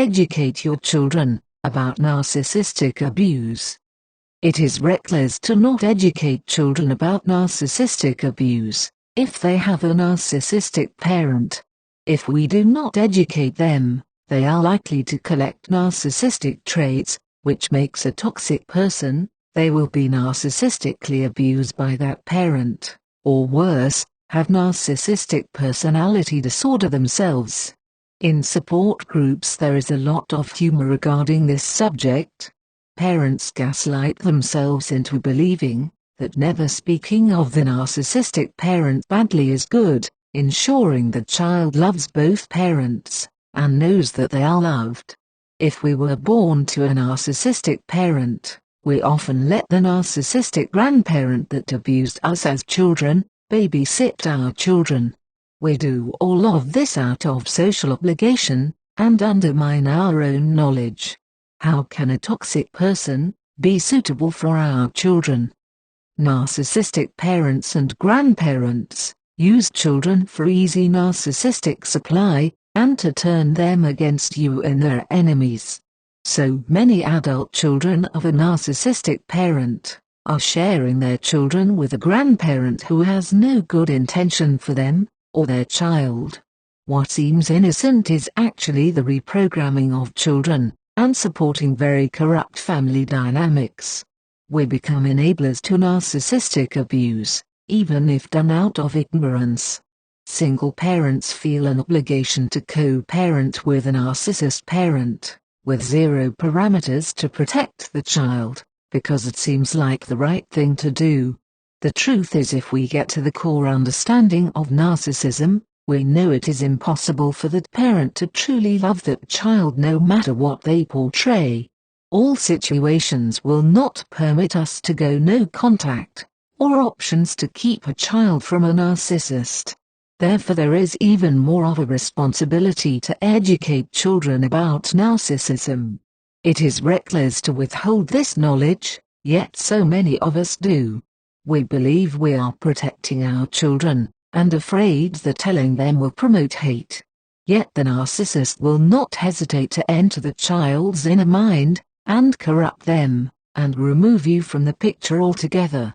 educate your children about narcissistic abuse. It is reckless to not educate children about narcissistic abuse if they have a narcissistic parent. If we do not educate them, they are likely to collect narcissistic traits, which makes a toxic person. They will be narcissistically abused by that parent, or worse, have narcissistic personality disorder themselves. In support groups there is a lot of humor regarding this subject. Parents gaslight themselves into believing that never speaking of the narcissistic parent badly is good, ensuring the child loves both parents, and knows that they are loved. If we were born to a narcissistic parent, we often let the narcissistic grandparent that abused us as children babysit our children. We do all of this out of social obligation, and undermine our own knowledge. How can a toxic person be suitable for our children? Narcissistic parents and grandparents use children for easy narcissistic supply, and to turn them against you and their enemies. So many adult children of a narcissistic parent are sharing their children with a grandparent who has no good intention for them or their child. What seems innocent is actually the reprogramming of children and supporting very corrupt family dynamics. We become enablers to narcissistic abuse, even if done out of ignorance. Single parents feel an obligation to co-parent with a narcissist parent, with zero parameters to protect the child, because it seems like the right thing to do. The truth is, if we get to the core understanding of narcissism, we know it is impossible for that parent to truly love that child no matter what they portray. All situations will not permit us to go no contact, or options to keep a child from a narcissist. Therefore there is even more of a responsibility to educate children about narcissism. It is reckless to withhold this knowledge, yet so many of us do. We believe we are protecting our children, and afraid that telling them will promote hate. Yet the narcissist will not hesitate to enter the child's inner mind, and corrupt them, and remove you from the picture altogether.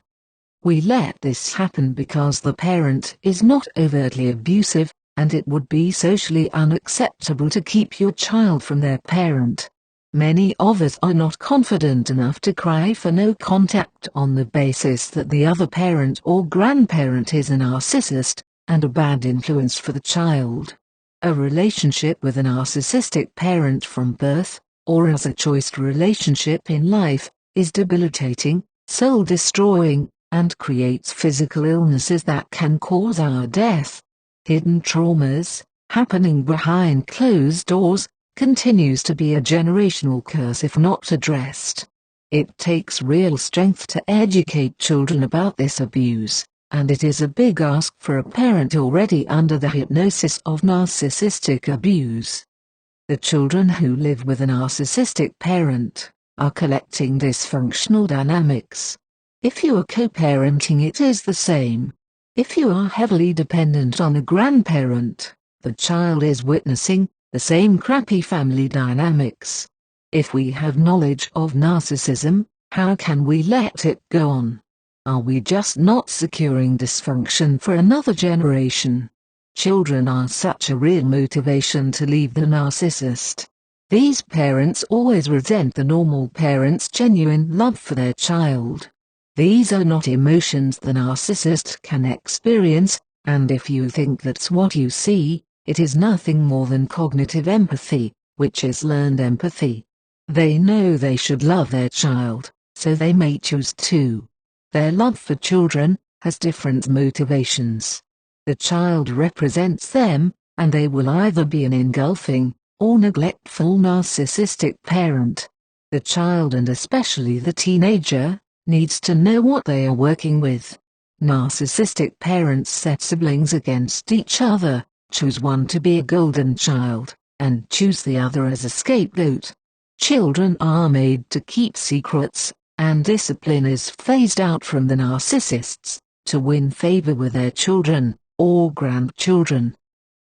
We let this happen because the parent is not overtly abusive, and it would be socially unacceptable to keep your child from their parent. Many of us are not confident enough to cry for no contact on the basis that the other parent or grandparent is a narcissist, and a bad influence for the child. A relationship with a narcissistic parent from birth, or as a choiced relationship in life, is debilitating, soul-destroying, and creates physical illnesses that can cause our death. Hidden traumas, happening behind closed doors, continues to be a generational curse if not addressed. It takes real strength to educate children about this abuse, and it is a big ask for a parent already under the hypnosis of narcissistic abuse. The children who live with a narcissistic parent are collecting dysfunctional dynamics. If you are co-parenting, it is the same. If you are heavily dependent on a grandparent, the child is witnessing the same crappy family dynamics. If we have knowledge of narcissism, how can we let it go on? Are we just not securing dysfunction for another generation? Children are such a real motivation to leave the narcissist. These parents always resent the normal parent's genuine love for their child. These are not emotions the narcissist can experience, and if you think that's what you see, it is nothing more than cognitive empathy, which is learned empathy. They know they should love their child, so they may choose to. Their love for children has different motivations. The child represents them, and they will either be an engulfing or neglectful narcissistic parent. The child, and especially the teenager, needs to know what they are working with. Narcissistic parents set siblings against each other, choose one to be a golden child, and choose the other as a scapegoat. Children are made to keep secrets, and discipline is phased out from the narcissists, to win favor with their children, or grandchildren.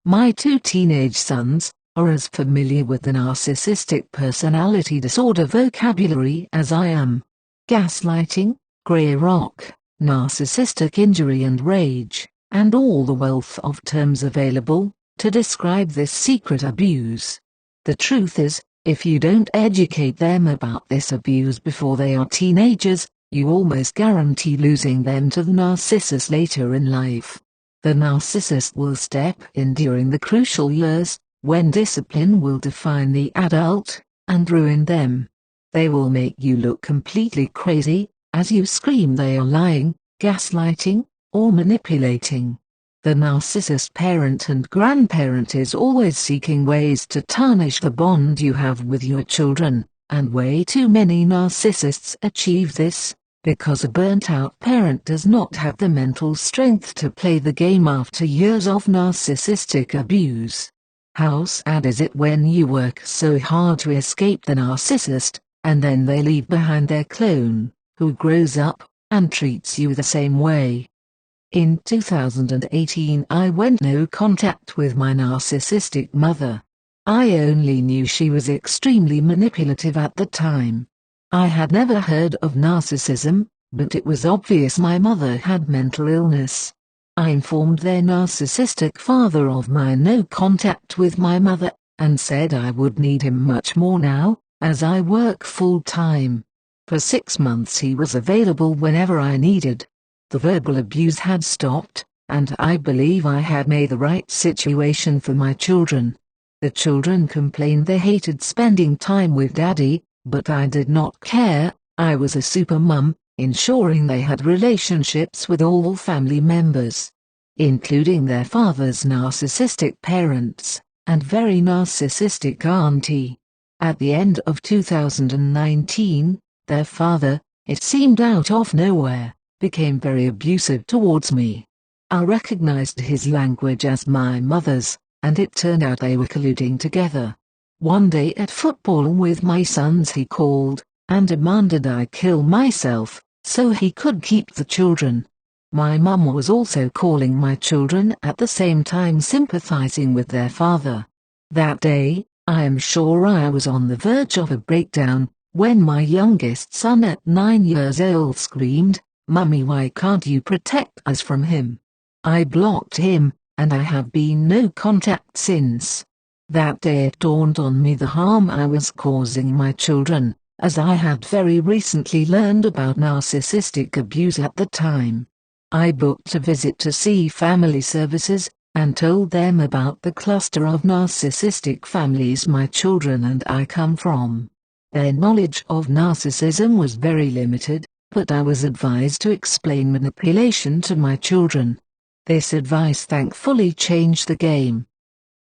My 2 teenage sons are as familiar with the narcissistic personality disorder vocabulary as I am. Gaslighting, grey rock, narcissistic injury and rage, and all the wealth of terms available to describe this secret abuse. The truth is, if you don't educate them about this abuse before they are teenagers, you almost guarantee losing them to the narcissist later in life. The narcissist will step in during the crucial years, when discipline will define the adult, and ruin them. They will make you look completely crazy, as you scream they are lying, gaslighting, or manipulating. The narcissist parent and grandparent is always seeking ways to tarnish the bond you have with your children, and way too many narcissists achieve this, because a burnt-out parent does not have the mental strength to play the game after years of narcissistic abuse. How sad is it when you work so hard to escape the narcissist, and then they leave behind their clone, who grows up, and treats you the same way. In 2018 I went no contact with my narcissistic mother. I only knew she was extremely manipulative at the time. I had never heard of narcissism, but it was obvious my mother had mental illness. I informed their narcissistic father of my no contact with my mother, and said I would need him much more now, as I work full-time. For 6 months he was available whenever I needed. The verbal abuse had stopped, and I believe I had made the right situation for my children. The children complained they hated spending time with Daddy, but I did not care. I was a super mum, ensuring they had relationships with all family members, including their father's narcissistic parents, and very narcissistic auntie. At the end of 2019, their father, it seemed out of nowhere, became very abusive towards me. I recognized his language as my mother's, and it turned out they were colluding together. One day at football with my sons he called, and demanded I kill myself, so he could keep the children. My mum was also calling my children at the same time, sympathizing with their father. That day, I am sure I was on the verge of a breakdown, when my youngest son at 9 years old screamed, "Mummy, why can't you protect us from him?" I blocked him, and I have been no contact since. That day it dawned on me the harm I was causing my children, as I had very recently learned about narcissistic abuse at the time. I booked a visit to see family services, and told them about the cluster of narcissistic families my children and I come from. Their knowledge of narcissism was very limited, but I was advised to explain manipulation to my children. This advice thankfully changed the game.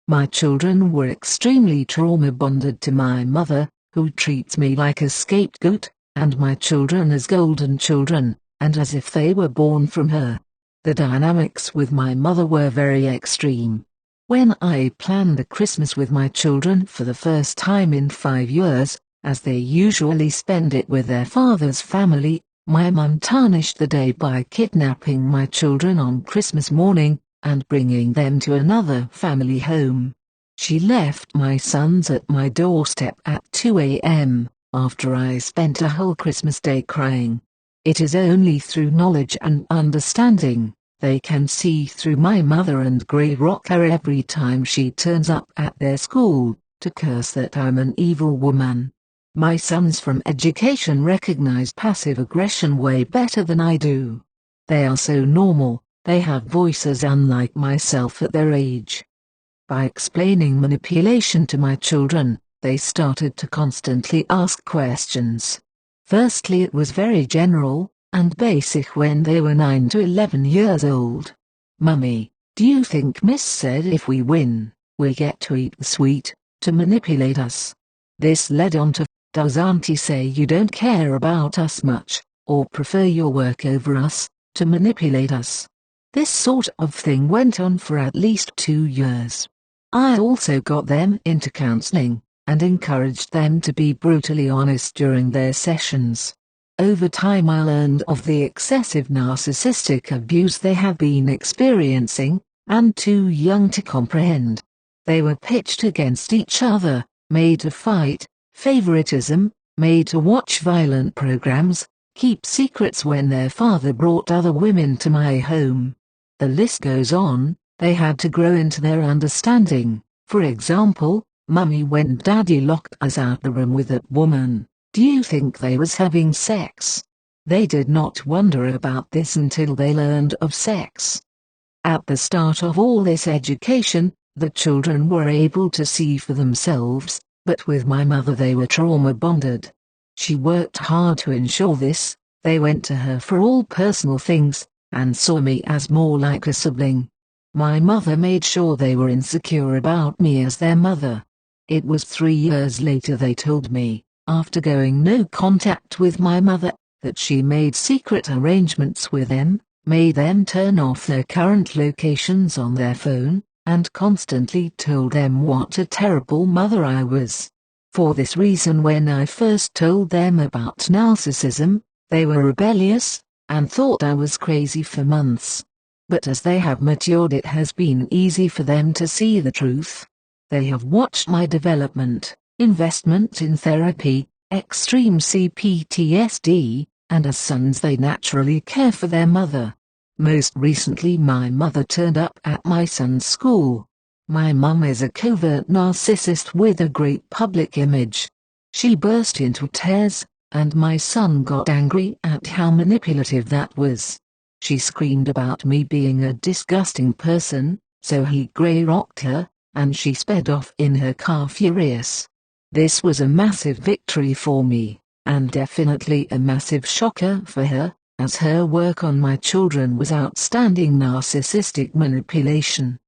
My children were extremely trauma-bonded to my mother, who treats me like a scapegoat, and my children as golden children, and as if they were born from her. The dynamics with my mother were very extreme. When I planned the Christmas with my children for the first time in 5 years, as they usually spend it with their father's family, my mum tarnished the day by kidnapping my children on Christmas morning, and bringing them to another family home. She left my sons at my doorstep at 2 a.m., after I spent a whole Christmas day crying. It is only through knowledge and understanding they can see through my mother and grey rock her every time she turns up at their school, to curse that I'm an evil woman. My sons from education recognize passive aggression way better than I do. They are so normal, they have voices unlike myself at their age. By explaining manipulation to my children, they started to constantly ask questions. Firstly, it was very general and basic when they were 9 to 11 years old. "Mummy, do you think Miss said if we win, we'll get to eat the sweet, to manipulate us?" This led on to, "Does Auntie say you don't care about us much, or prefer your work over us, to manipulate us?" This sort of thing went on for at least 2 years. I also got them into counseling, and encouraged them to be brutally honest during their sessions. Over time I learned of the excessive narcissistic abuse they have been experiencing, and too young to comprehend. They were pitched against each other, made to fight, favoritism, made to watch violent programs, keep secrets when their father brought other women to my home. The list goes on. They had to grow into their understanding. For example, Mummy, when Daddy locked us out the room with that woman, do you think they was having sex? They did not wonder about this until they learned of sex. At the start of all this education, the children were able to see for themselves, but with my mother they were trauma bonded. She worked hard to ensure this. They went to her for all personal things, and saw me as more like a sibling. My mother made sure they were insecure about me as their mother. It was 3 years later they told me, after going no contact with my mother, that she made secret arrangements with them, made them turn off their current locations on their phone, and constantly told them what a terrible mother I was. For this reason, when I first told them about narcissism, they were rebellious, and thought I was crazy for months. But as they have matured, it has been easy for them to see the truth. They have watched my development, investment in therapy, extreme CPTSD, and as sons they naturally care for their mother. Most recently my mother turned up at my son's school. My mum is a covert narcissist with a great public image. She burst into tears, and my son got angry at how manipulative that was. She screamed about me being a disgusting person, so he grey-rocked her, and she sped off in her car furious. This was a massive victory for me, and definitely a massive shocker for her, as her work on my children was outstanding narcissistic manipulation.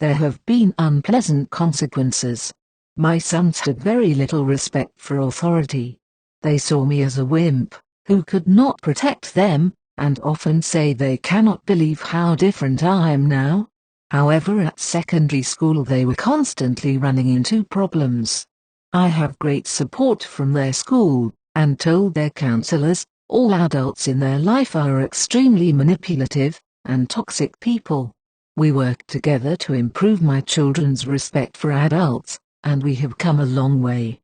There have been unpleasant consequences. My sons had very little respect for authority. They saw me as a wimp, who could not protect them, and often say they cannot believe how different I am now. However, at secondary school they were constantly running into problems. I have great support from their school, and told their counselors, all adults in their life are extremely manipulative and toxic people. We work together to improve my children's respect for adults, and we have come a long way.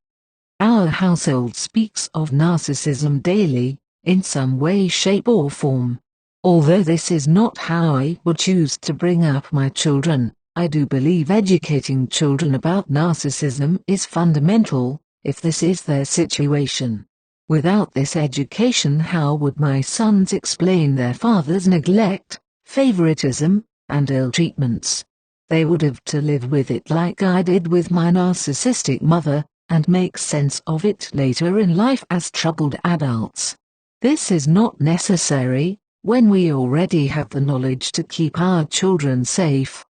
Our household speaks of narcissism daily, in some way, shape or form. Although this is not how I would choose to bring up my children, I do believe educating children about narcissism is fundamental, if this is their situation. Without this education, how would my sons explain their father's neglect, favoritism, and ill treatments? They would have to live with it like I did with my narcissistic mother, and make sense of it later in life as troubled adults. This is not necessary when we already have the knowledge to keep our children safe.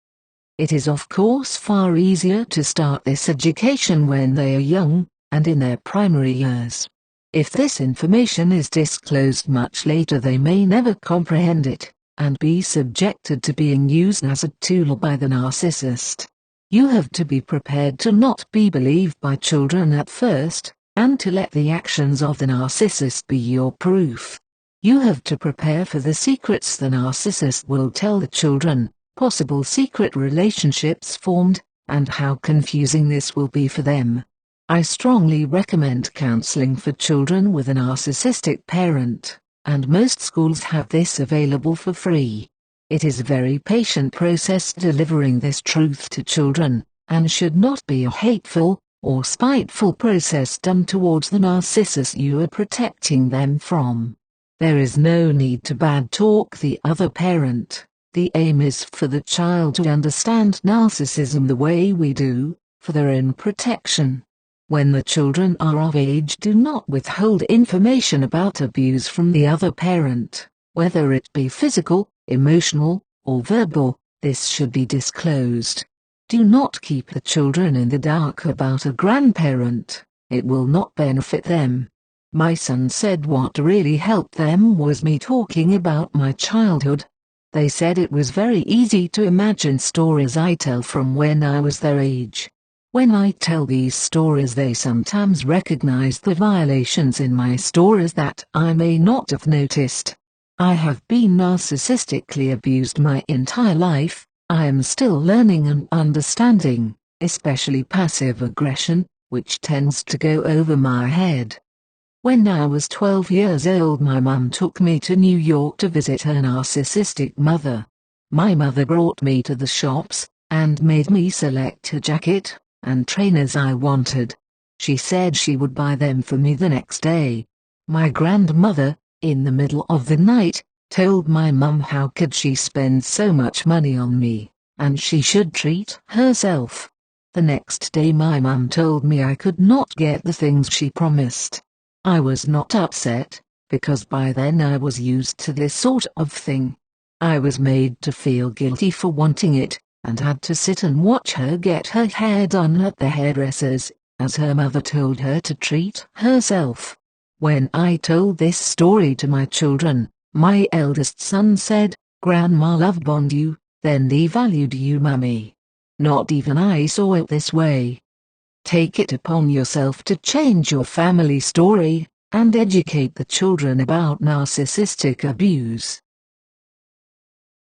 It is of course far easier to start this education when they are young, and in their primary years. If this information is disclosed much later, they may never comprehend it, and be subjected to being used as a tool by the narcissist. You have to be prepared to not be believed by children at first, and to let the actions of the narcissist be your proof. You have to prepare for the secrets the narcissist will tell the children, possible secret relationships formed, and how confusing this will be for them. I strongly recommend counseling for children with a narcissistic parent, and most schools have this available for free. It is a very patient process delivering this truth to children, and should not be a hateful or spiteful process done towards the narcissist you are protecting them from. There is no need to bad talk the other parent. The aim is for the child to understand narcissism the way we do, for their own protection. When the children are of age, do not withhold information about abuse from the other parent, whether it be physical, emotional, or verbal. This should be disclosed. Do not keep the children in the dark about a grandparent. It will not benefit them. My son said what really helped them was me talking about my childhood. They said it was very easy to imagine stories I tell from when I was their age. When I tell these stories, they sometimes recognize the violations in my stories that I may not have noticed. I have been narcissistically abused my entire life. I am still learning and understanding. especially passive aggression, which tends to go over my head. When I was 12 years old, my mum took me to New York to visit her narcissistic mother. My mother brought me to the shops, and made me select a jacket and trainers I wanted. She said she would buy them for me the next day. My grandmother, in the middle of the night, told my mum how could she spend so much money on me, and she should treat herself. The next day my mum told me I could not get the things she promised. I was not upset, because by then I was used to this sort of thing. I was made to feel guilty for wanting it, and had to sit and watch her get her hair done at the hairdresser's, as her mother told her to treat herself. When I told this story to my children, my eldest son said, "Grandma loved you, then devalued you, Mummy. Not even I saw it this way." Take it upon yourself to change your family story, and educate the children about narcissistic abuse.